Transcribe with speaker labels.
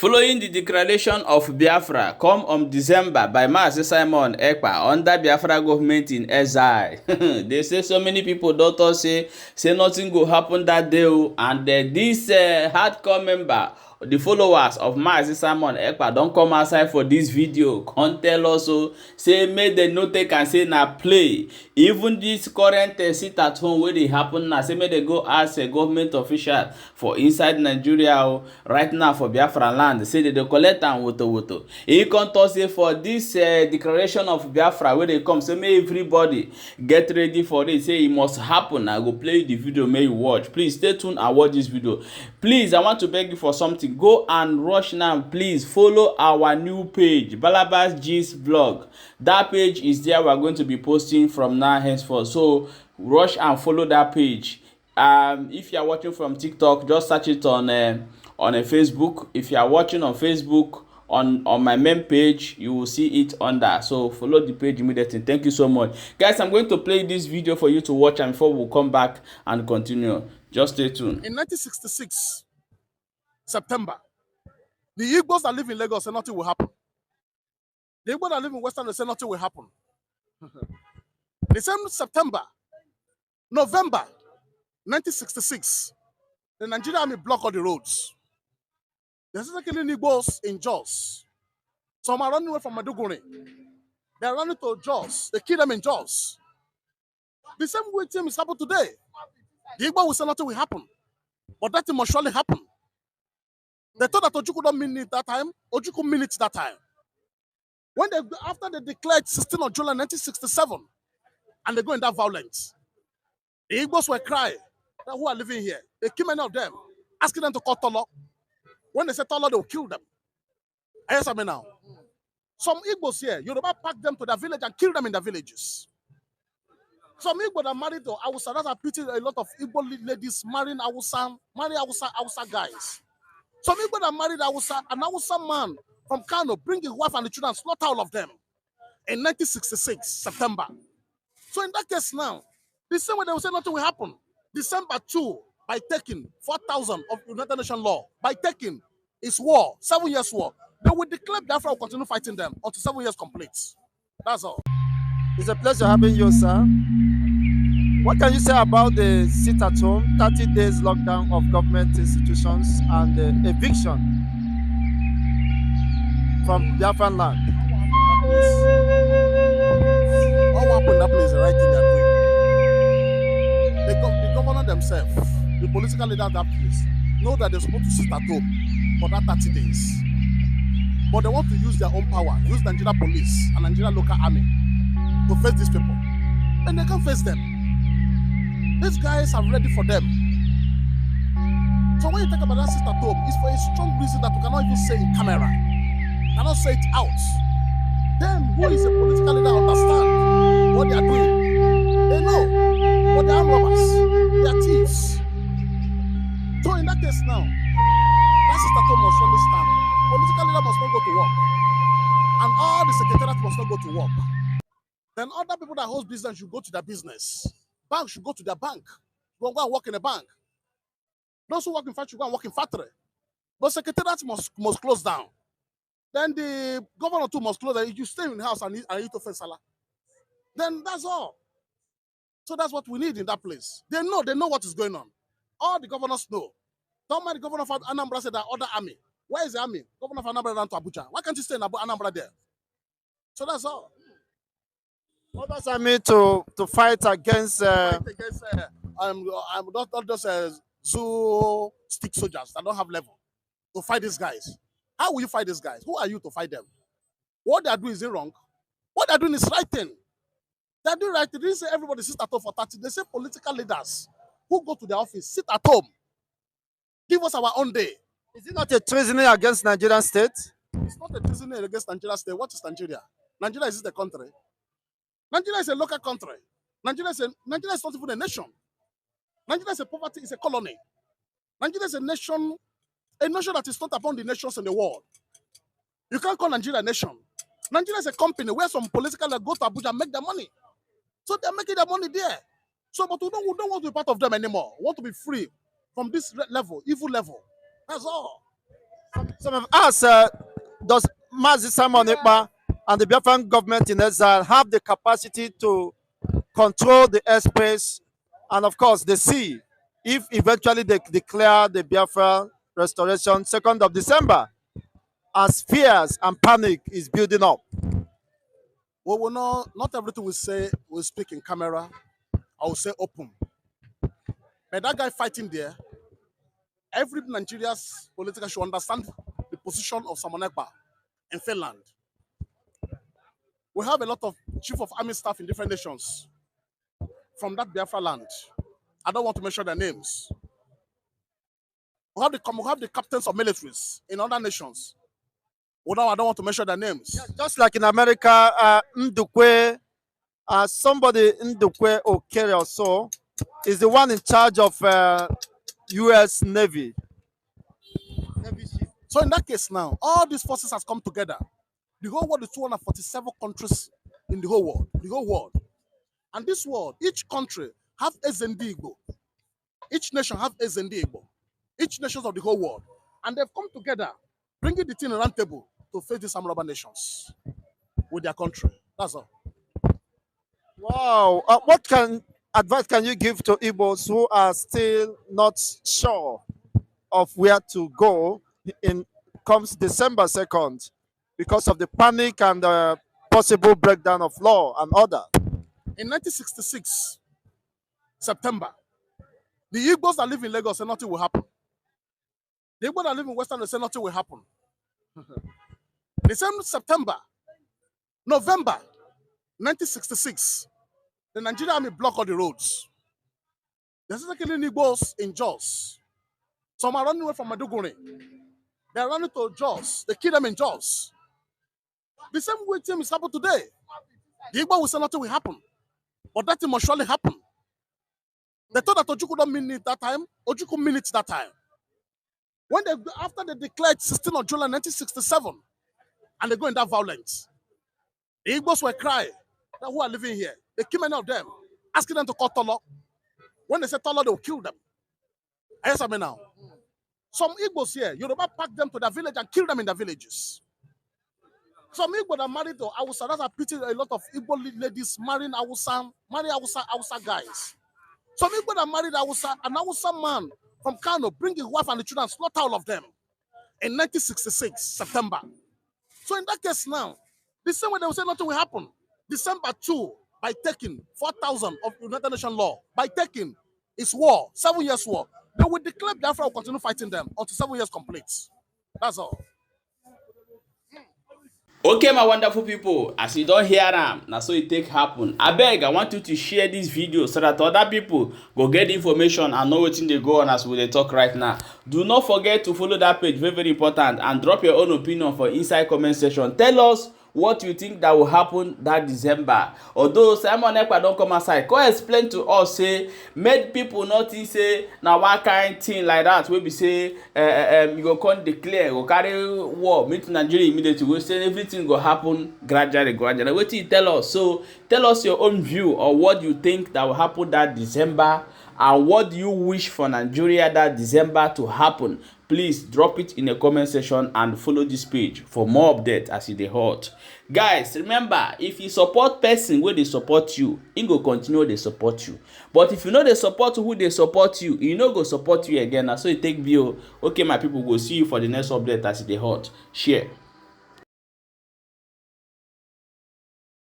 Speaker 1: Following the declaration of Biafra come on December by Mazi Simon Ekpa under Biafra government in exile. They say so many people don talk say nothing go happen that day o, and this hardcore member, the followers of Mazi Simon Ekpa don come outside for this video come tell us o say make dem no take am say na play. Even this current sit at home wey dey happen now, say make dem go ask government officials for inside Nigeria o right now for Biafra land, say dem dey collect am woto woto. E come talk say for this declaration of Biafra wey dey come, say make everybody get ready for it, say e must happen. I go play the video make you watch. Please stay tuned and watch this video. Please, I want to beg you for something. Go and rush now. Please follow our new page, Balabas Gist Vlog. That page is there. We are going to be posting from now henceforth. So rush and follow that page. If you are watching from TikTok, just search it on a Facebook. If you are watching on Facebook, on my main page, you will see it under. So follow the page immediately. Thank you so much, guys. I'm going to play this video for you to watch, and before we'll come back and continue, just stay tuned.
Speaker 2: In 1966 September, the Igbos that live in Lagos say nothing will happen. The Igbos that live in Western they say nothing will happen. The same November 1966, the Nigerian army blocked all the roads. They're still killing Igbos in Jos. Some are running away from Maiduguri. They're running to Jos. They kill them in Jos. The same way thing is happening today. The Igbo will say nothing will happen, but that thing must surely happen. They thought that Ojukwu don't mean it that time. Ojukwu mean it that time. When after they declared 16th of July 1967, and they go in that violence, the Igbos were crying that who are living here. They kill many of them, asking them to call Tolo. When they say Tolo, they will kill them. I hear something now. Some Igbos here, Yoruba pack them to their village and kill them in their villages. Some Igbo that married to Hausa, that's a pity a lot of Igbo ladies marrying Hausa guys. Some Igbo that married Hausa, an Hausa man from Kano, bring his wife and the children, slaughter all of them in 1966, September. So in that case now, the same way they will say nothing will happen. December 2, by taking 4,000 of United Nations law, by taking is war, 7 years war. They will declare Biafra will continue fighting them until 7 years complete. That's all.
Speaker 3: It's a pleasure having you, sir. What can you say about the sit-at-home, 30 days lockdown of government institutions and the eviction from Biafran land?
Speaker 2: All what happened in that place is the right thing they're doing. The governor themselves, the political leader of that place, know that they're supposed to sit at home for that 30 days. But they want to use their own power, use Nigeria police and Nigeria local army to face these people. And they can't face them. These guys are ready for them. So when you talk about that sit at home, it's for a strong reason that you cannot even say in camera. You cannot say it out. Them who is a political leader understand what they are doing. They know. But they are robbers. They are thieves. So in that case now, that sit at home must surely stand. Political leader must not go to work. And all the secretariat must not go to work. Then other people that host business should go to their business. Bank should go to their bank. Go and work in a bank. Those who work in factory should go and work in factory. But secretariat must close down. Then the governor too must close down. If you stay in the house and eat to face salad, then that's all. So that's what we need in that place. They know what is going on. All the governors know. Don't mind the governor of Anambra said that other army. Where is the army? Governor of Anambra ran to Abuja. Why can't you stay in Anambra there? So that's all.
Speaker 3: What does that mean to fight against?
Speaker 2: I'm not just zoo stick soldiers that don't have level to fight these guys. How will you fight these guys? Who are you to fight them? What they are doing is wrong. What they are doing is right thing. They are doing right thing. They didn't say everybody sit at home for 30. They say political leaders who go to their office, sit at home. Give us our own day.
Speaker 3: Is it not a treason against Nigerian state?
Speaker 2: It's not a treason against Nigeria state. What is Nigeria? Nigeria is the country. Nigeria is a local country. Nigeria is not even a nation. Nigeria is a poverty, it's a colony. Nigeria is a nation that is not upon the nations in the world. You can't call Nigeria a nation. Nigeria is a company where some political that go to Abuja and make their money. So they're making their money there. So, but we don't want to be part of them anymore. We want to be free from this level, evil level. That's all.
Speaker 3: Some have asked, does Mazi Simon Ekpa and the Biafran government in exile have the capacity to control the airspace and, of course, the sea if eventually they declare the Biafra restoration 2nd of December, as fears and panic is building up?
Speaker 2: We will not everything we speak in camera, I will say open. But that guy fighting there, every Nigeria's political should understand the position of Simon Ekpa in Finland. We have a lot of chief of army staff in different nations from that Biafra land. I don't want to mention their names. We have the captains of militaries in other nations. Well, now I don't want to mention their names.
Speaker 3: Yeah, just like in America, Ndukwe, somebody Ndukwe Okere or so is the one in charge of U.S. Navy.
Speaker 2: So in that case now, all these forces has come together. The whole world is 247 countries in the whole world. The whole world. And this world, each country have SND Igbo. Each nation have SND Igbo. Each nations of the whole world. And they've come together, bringing the thing around table to face these Amraba nations with their country. That's all.
Speaker 3: Wow. What advice can you give to Igbos who are still not sure of where to go in comes December 2nd because of the panic and the possible breakdown of law and order?
Speaker 2: In 1966, September, the Igbos that live in Lagos say nothing will happen. The Igbos that live in Western say nothing will happen. The same September, November 1966, the Nigerian army blocked all the roads. There's killing Igbos in Jos. Some are running away from Maduguri. They're running to Jos. They kill them in Jos. The same way thing is happening today. The Igbo will say nothing will happen. But that thing must surely happen. They thought that Ojukwu don't mean it that time. Ojukwu mean it that time. After they declared 16th of July 1967, and they go in that violence, the Igbos were crying that who are living here. They kill many of them, asking them to call Tolo. When they say Tolo, they will kill them. Yes, I mean now. Some Igbos here, Yoruba pack them to their village and kill them in their villages. Some Igbo that married to Hausa, that's a pity a lot of Igbo ladies marrying Hausa guys. Some Igbo that married Hausa, an Hausa man from Kano, bring his wife and the children, slaughter all of them in 1966, September. So in that case now, the same way they will say nothing will happen. December 2, by taking 4,000 of United Nations law, by taking is war, 7 years war. They will declare Biafra will continue fighting them until 7 years complete. That's all.
Speaker 1: Okay, my wonderful people, as you don't hear am, na so it take happen. Abeg, I want you to share this video so that other people go get information and know wetin dey go on as we dey talk right now. Do not forget to follow that page, very important, and drop your own opinion for inside comment section. Tell us what you think that will happen that December. Although Simon Ekpa don come outside, come explain to us, say make people not think say na one kind thing like that wey be say you go come declare, go carry war meet Nigeria immediately, we say everything go happen gradually. Wetin you tell us? So tell us your own view or what you think that will happen that December, and what do you wish for Nigeria that December to happen. Please drop it in the comment section and follow this page for more updates as e dey hot. Guys, remember, if you support person wey dey support you, e go continue dey support you. But if you no dey support who dey support you, e no go support you again. Na so e take be o. Okay, my people, go see you for the next update as e dey hot. Share.